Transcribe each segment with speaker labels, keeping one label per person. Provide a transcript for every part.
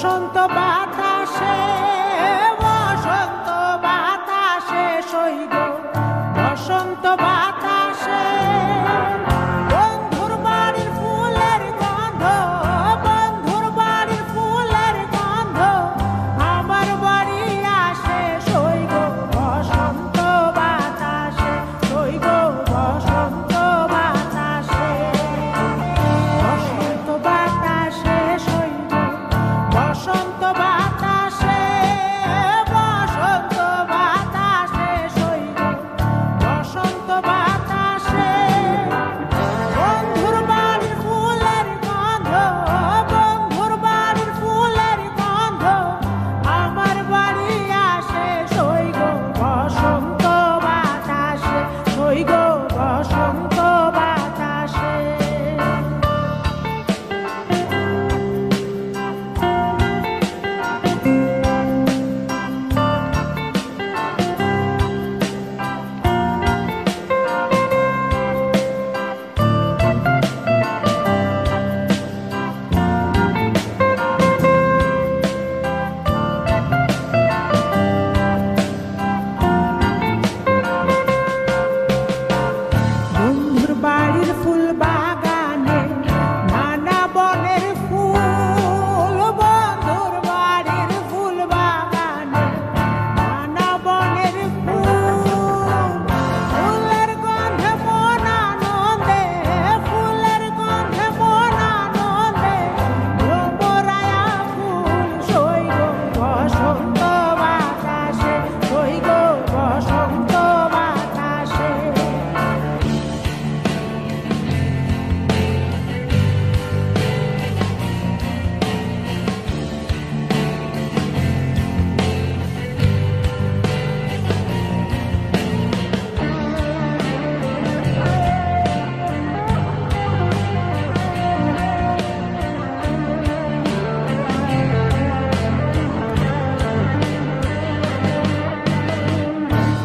Speaker 1: বসন্ত বাতাসে সইব বসন্ত বাতাসে বন্ধুর বাড়ির ফুলের গন্ধ, বন্ধুর বাড়ির ফুলের গন্ধ আমার বাড়ি আসে সইব বসন্ত বাতাসে, সইব বসন্ত বাতাসে, বসন্ত বাতাসে সইব বসন্ত বাতাসে, বসন্ত বাতাসে সইব বসন্ত বাতাসে বন্ধুর বাড়ির ফুলের গন্ধ, বন্ধুর বাড়ির ফুলের গন্ধ আমার বাড়ি আসে সইব বসন্ত বাতাসে, সইব বসন্ত বাতাসে। বন্ধুর বাড়ির ফুল বাগানে নানা বনের ফুল, বন্ধুর বাড়ির ফুল বাগানে নানা বনের ফুল, ফুলের গন্ধে মন আনন্দে, ফুলের গন্ধে মন আনন্দে ভ্রমরায়া ফুল সইব বসন্ত বাতাসে, সইব বসন্ত বাতাসে।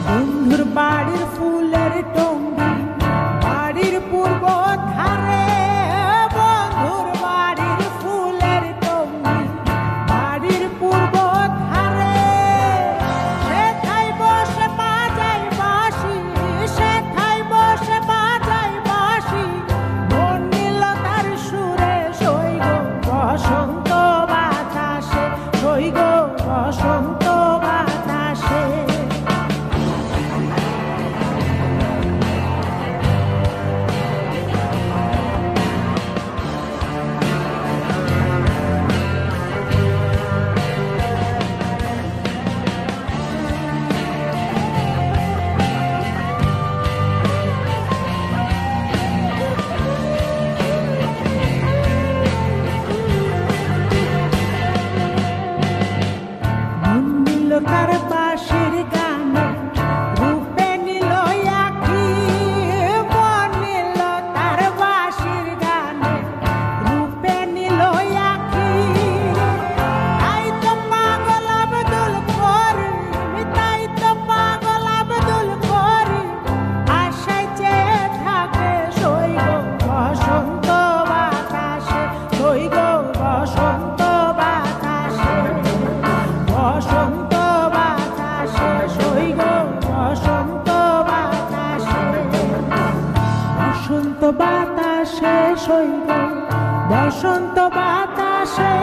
Speaker 1: বন্ধুর বাড়ির ফুলের টঙ্গি বাড়ির পূর্ব ধারে, বন্ধুর বাড়ির ফুলের টঙ্গি বাড়ির পূর্ব ধারে, সেথায় বসে বাজাই বাঁশি, সেথায় বসে বাজাই বাঁশি মন নিল তার সুরে সইব বসন্ত বাতাসে, সইব বসন্ত বাতাসে। মন নিল তার বাঁশির গানে রূপে নিল আঁখি, মন নিল তার বাঁশির গানে রূপে নিল আঁখি, তাই তো পাগল আব্দুল করিম, তাই তো পাগল আব্দুল করিম আশায় চেয়ে থাকে সইব বসন্ত বাতাসে, সইব বসন্ত বাতাসে, বসন্ত বাতাসে সইব বসন্ত বাতাসে, বসন্ত বাতাসে সইব বসন্ত বাতাসে।